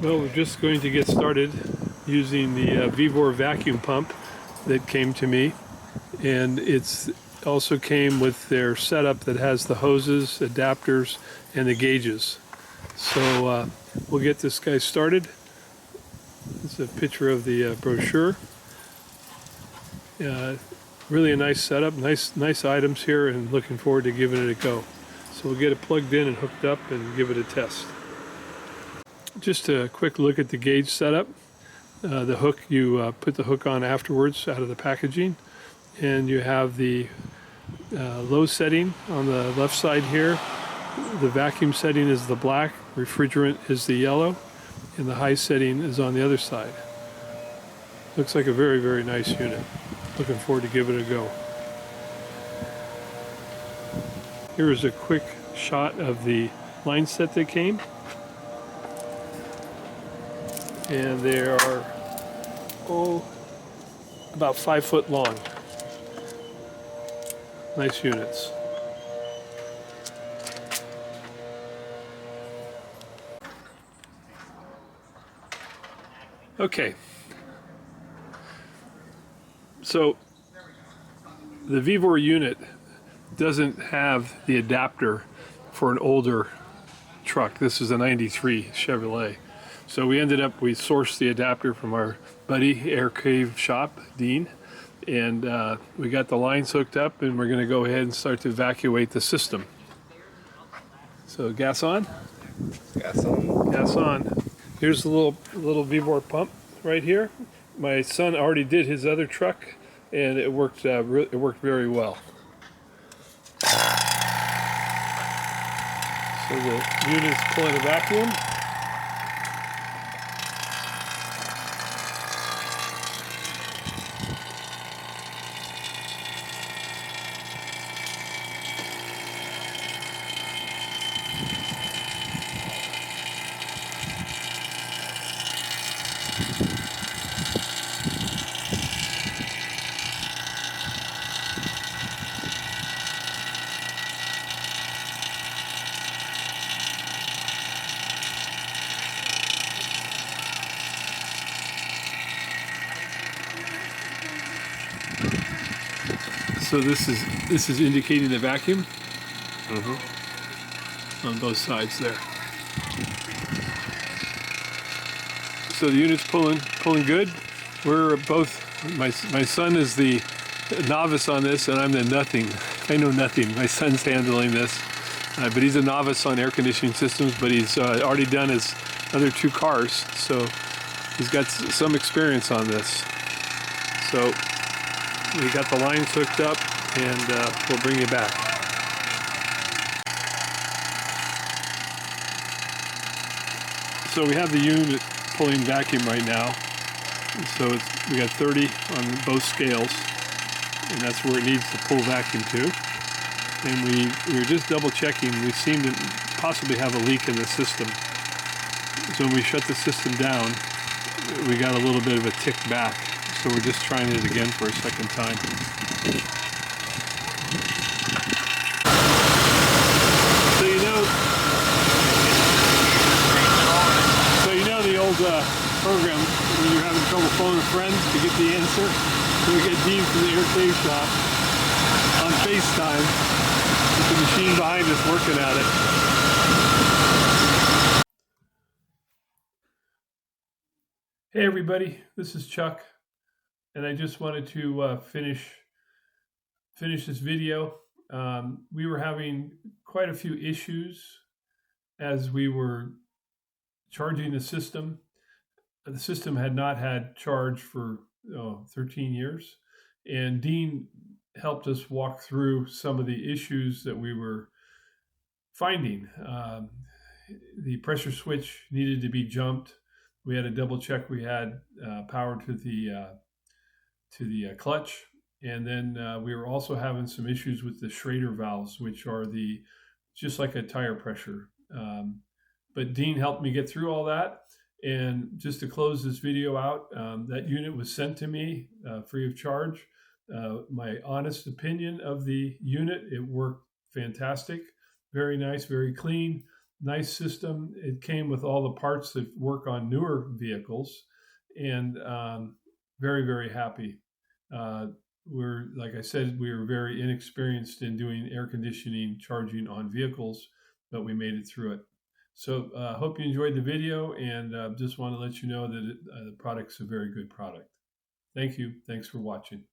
Well, we're just going to get started using the VEVOR vacuum pump that came to me, and it's also came with their setup that has the hoses, adapters, and the gauges. So we'll get this guy started. It's a picture of the brochure. Really a nice setup, nice items here, and looking forward to giving it a go. So we'll get it plugged in and hooked up and give it a test. Just a quick look at the gauge setup. The hook, you put the hook on afterwards out of the packaging, and you have the low setting on the left side here. The vacuum setting is the black, refrigerant is the yellow, and the high setting is on the other side. Looks like a very, very nice unit. Looking forward to give it a go. Here is a quick shot of the line set that came. And they are, about 5 foot long. Nice units. Okay. So the VEVOR unit doesn't have the adapter for an older truck. This is a 93 Chevrolet. So we sourced the adapter from our buddy Air Cave shop, Dean, and we got the lines hooked up, and we're going to go ahead and start to evacuate the system. So gas on? Gas on. Gas on. Here's the little VEVOR pump right here. My son already did his other truck, and it worked very well. So the unit's pulling a vacuum. So this is indicating the vacuum on both sides there. So the unit's pulling good. We're both. My son is the novice on this, and I'm the nothing. I know nothing. My son's handling this, but he's a novice on air conditioning systems. But he's already done his other 2 cars, so he's got some experience on this. So we got the lines hooked up, and we'll bring you back. So we have the unit pulling vacuum right now. So we got 30 on both scales, and that's where it needs to pull vacuum to. And we were just double checking. We seem to possibly have a leak in the system. So when we shut the system down, we got a little bit of a tick back. So we're just trying it again for a second time. So you know the old program when you're having trouble phoning a friend to get the answer. So we get Dean from the Air Cave shop on FaceTime with the machine behind us working at it. Hey everybody, this is Chuck. And I just wanted to finish this video. We were having quite a few issues as we were charging the system. The system had not had charge for 13 years. And Dean helped us walk through some of the issues that we were finding. The pressure switch needed to be jumped. We had to double check we had power to the clutch, and then we were also having some issues with the Schrader valves, which are just like a tire pressure. But Dean helped me get through all that, and just to close this video out, that unit was sent to me free of charge. My honest opinion of the unit, it worked fantastic, very nice, very clean, nice system. It came with all the parts that work on newer vehicles, and very, very happy. Like I said, we were very inexperienced in doing air conditioning charging on vehicles, but we made it through it. So hope you enjoyed the video, and just want to let you know that the product's a very good product. Thank you. Thanks for watching.